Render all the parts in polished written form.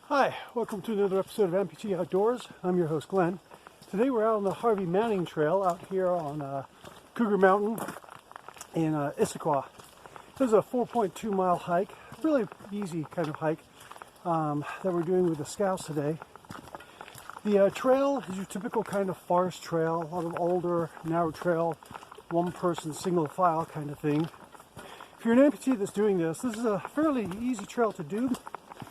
Hi, welcome to another episode of Amputee Outdoors. I'm your host Glenn. Today we're out on the Harvey Manning Trail out here on Cougar Mountain in Issaquah. This is a 4.2 mile hike, really easy kind of hike that we're doing with the scouts today. The trail is your typical kind of forest trail, a lot of older, narrow trail, one person, single file kind of thing. If you're an amputee that's doing this, this is a fairly easy trail to do.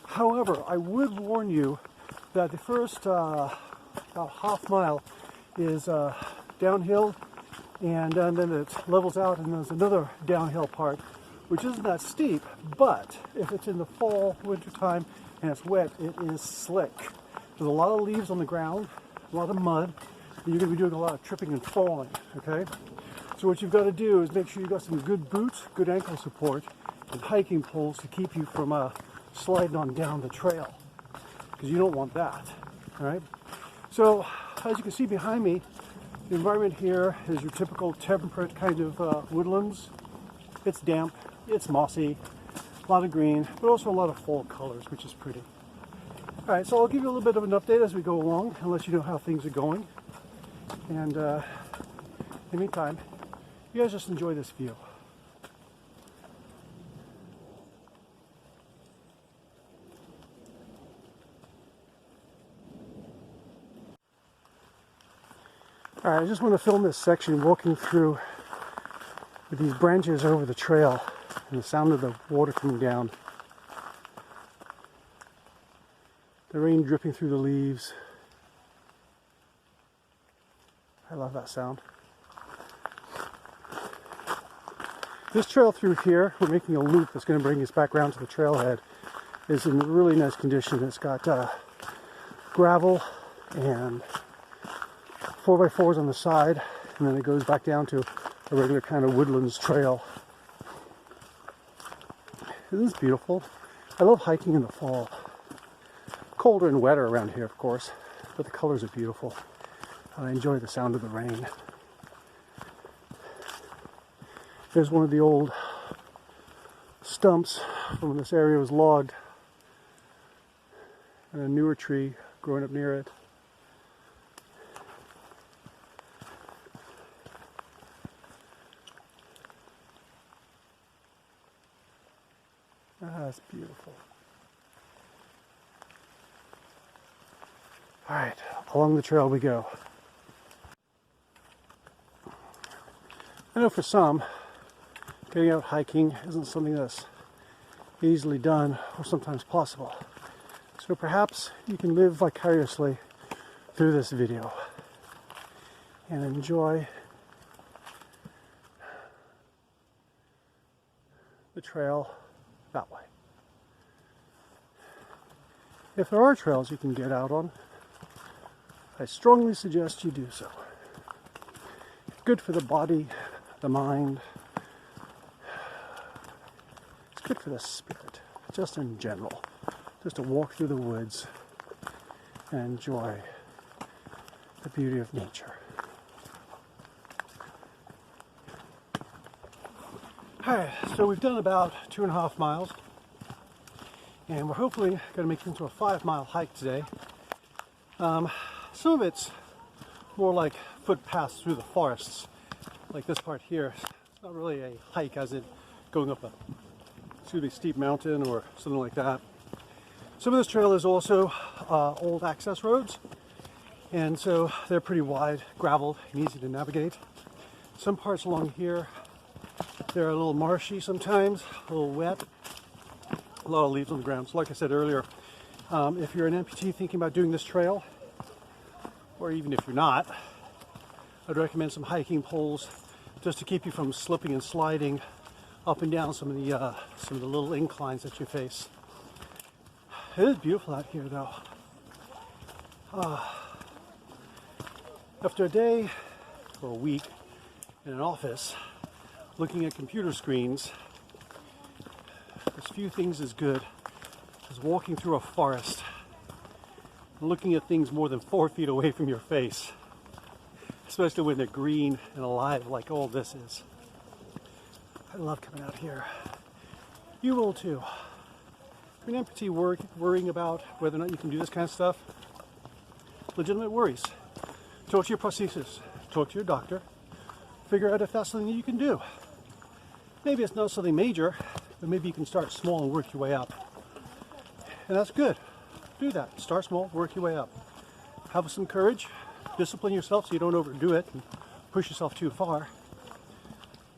However, I would warn you that the first about half mile is downhill, and then it levels out, and there's another downhill part, which isn't that steep, but if it's in the fall, winter time, and it's wet, it is slick. There's a lot of leaves on the ground, a lot of mud, and you're going to be doing a lot of tripping and falling, okay? So what you've got to do is make sure you've got some good boots, good ankle support, and hiking poles to keep you from sliding on down the trail, because you don't want that. All right. So as you can see behind me, the environment here is your typical temperate kind of woodlands. It's damp, it's mossy, a lot of green, but also a lot of fall colors, which is pretty. All right, so I'll give you a little bit of an update as we go along and let you know how things are going. And in the meantime, you guys just enjoy this view. All right, I just want to film this section walking through with these branches over the trail and the sound of the water coming down. The rain dripping through the leaves. I love that sound. This trail through here, we're making a loop that's going to bring us back around to the trailhead, is in really nice condition. It's got gravel and 4x4s on the side, and then it goes back down to a regular kind of woodlands trail. This is beautiful. I love hiking in the fall. Colder and wetter around here, of course, but the colors are beautiful. And I enjoy the sound of the rain. There's one of the old stumps from when this area was logged, and a newer tree growing up near it. That's beautiful. All right, along the trail we go. I know for some, getting out hiking isn't something that's easily done or sometimes possible. So perhaps you can live vicariously through this video and enjoy the trail that way. If there are trails you can get out on, I strongly suggest you do so. It's good for the body, the mind. It's good for the spirit, just in general. Just to walk through the woods and enjoy the beauty of nature. Alright, so we've done about 2.5 miles, and we're hopefully going to make it into a 5-mile hike today. Some of it's more like footpaths through the forests, like this part here. It's not really a hike as in going up a really steep mountain or something like that. Some of this trail is also old access roads, and so they're pretty wide, graveled, and easy to navigate. Some parts along here, they're a little marshy sometimes, a little wet, a lot of leaves on the ground. So like I said earlier, if you're an amputee thinking about doing this trail, or even if you're not, I'd recommend some hiking poles just to keep you from slipping and sliding up and down some of the little inclines that you face. It is beautiful out here though. After a day or a week in an office looking at computer screens, there's few things as good as walking through a forest and looking at things more than 4 feet away from your face, especially when they're green and alive like all this is. I love coming out here. You will too. you're an amputee worrying about whether or not you can do this kind of stuff, legitimate worries. Talk to your prosthesis, talk to your doctor, figure out if that's something you can do. Maybe it's not something major, but maybe you can start small and work your way up. And that's good. Do that. Start small, work your way up. Have some courage, discipline yourself so you don't overdo it and push yourself too far.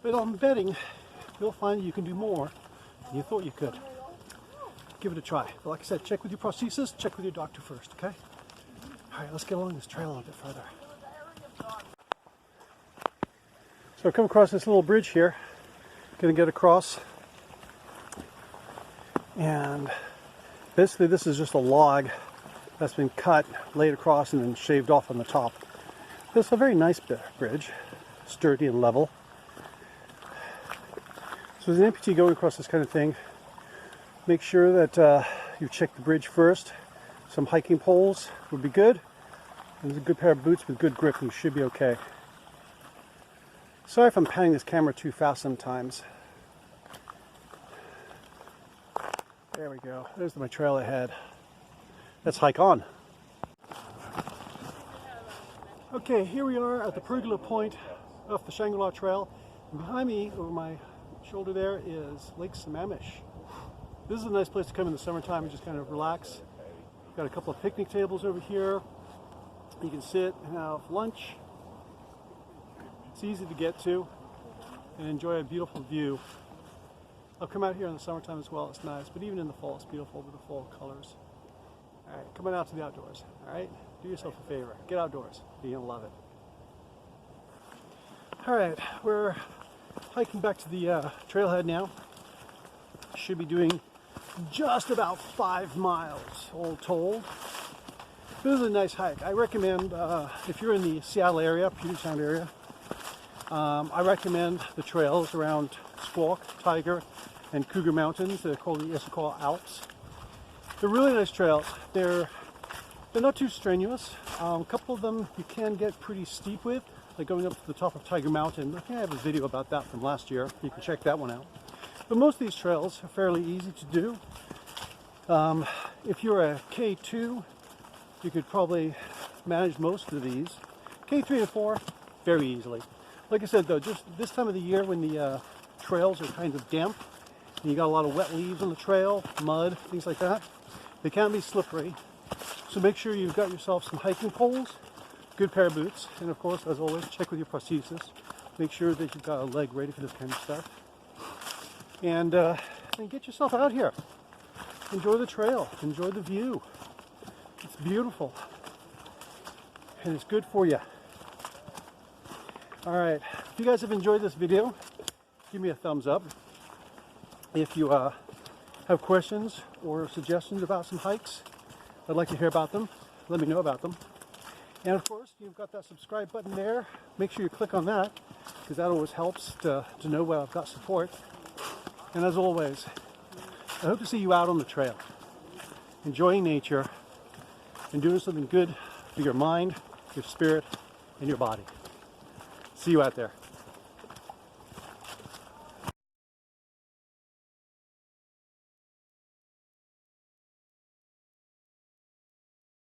But I'm betting you'll find that you can do more than you thought you could. Give it a try. But like I said, check with your prosthesis, check with your doctor first, okay? All right, let's get along this trail a little bit further. So I come across this little bridge here. Gonna get across. And basically this is just a log that's been cut, laid across, and then shaved off on the top. It's a very nice bridge, sturdy and level. So as an amputee going across this kind of thing, make sure that you check the bridge first. Some hiking poles would be good. And there's a good pair of boots with good grip, and you should be okay. Sorry if I'm panning this camera too fast sometimes. There we go. There's my trail ahead. Let's hike on. Okay, here we are at the pergola point of the Shangri-La trail. And behind me, over my shoulder there, is Lake Sammamish. This is a nice place to come in the summertime and just kind of relax. Got a couple of picnic tables over here. You can sit and have lunch. It's easy to get to and enjoy a beautiful view. I'll come out here in the summertime as well, it's nice, but even in the fall it's beautiful with the fall colors. Alright, coming out to the outdoors, alright? Do yourself a favor, get outdoors, you're gonna love it. Alright, we're hiking back to the trailhead now. Should be doing just about 5 miles all told. This is a nice hike. I recommend, if you're in the Seattle area, Puget Sound area, I recommend the trails around Squawk, Tiger, and Cougar Mountains. They're called the Issaquah Alps. They're really nice trails. They're not too strenuous. A couple of them you can get pretty steep with, like going up to the top of Tiger Mountain. I think I have a video about that from last year. You can check that one out. But most of these trails are fairly easy to do. If you're a K2, you could probably manage most of these. K3 and 4, very easily. Like I said though, just this time of the year when the trails are kind of damp, and you got a lot of wet leaves on the trail, mud, things like that, they can be slippery. So make sure you've got yourself some hiking poles, good pair of boots, and of course, as always, check with your prosthesis. Make sure that you've got a leg ready for this kind of stuff. And get yourself out here. Enjoy the trail, enjoy the view. It's beautiful. And it's good for you. Alright, if you guys have enjoyed this video, give me a thumbs up. If you have questions or suggestions about some hikes, I'd like to hear about them. Let me know about them. And of course, you've got that subscribe button there. Make sure you click on that, because that always helps to know where I've got support. And as always, I hope to see you out on the trail, enjoying nature, and doing something good for your mind, your spirit, and your body. See you out there.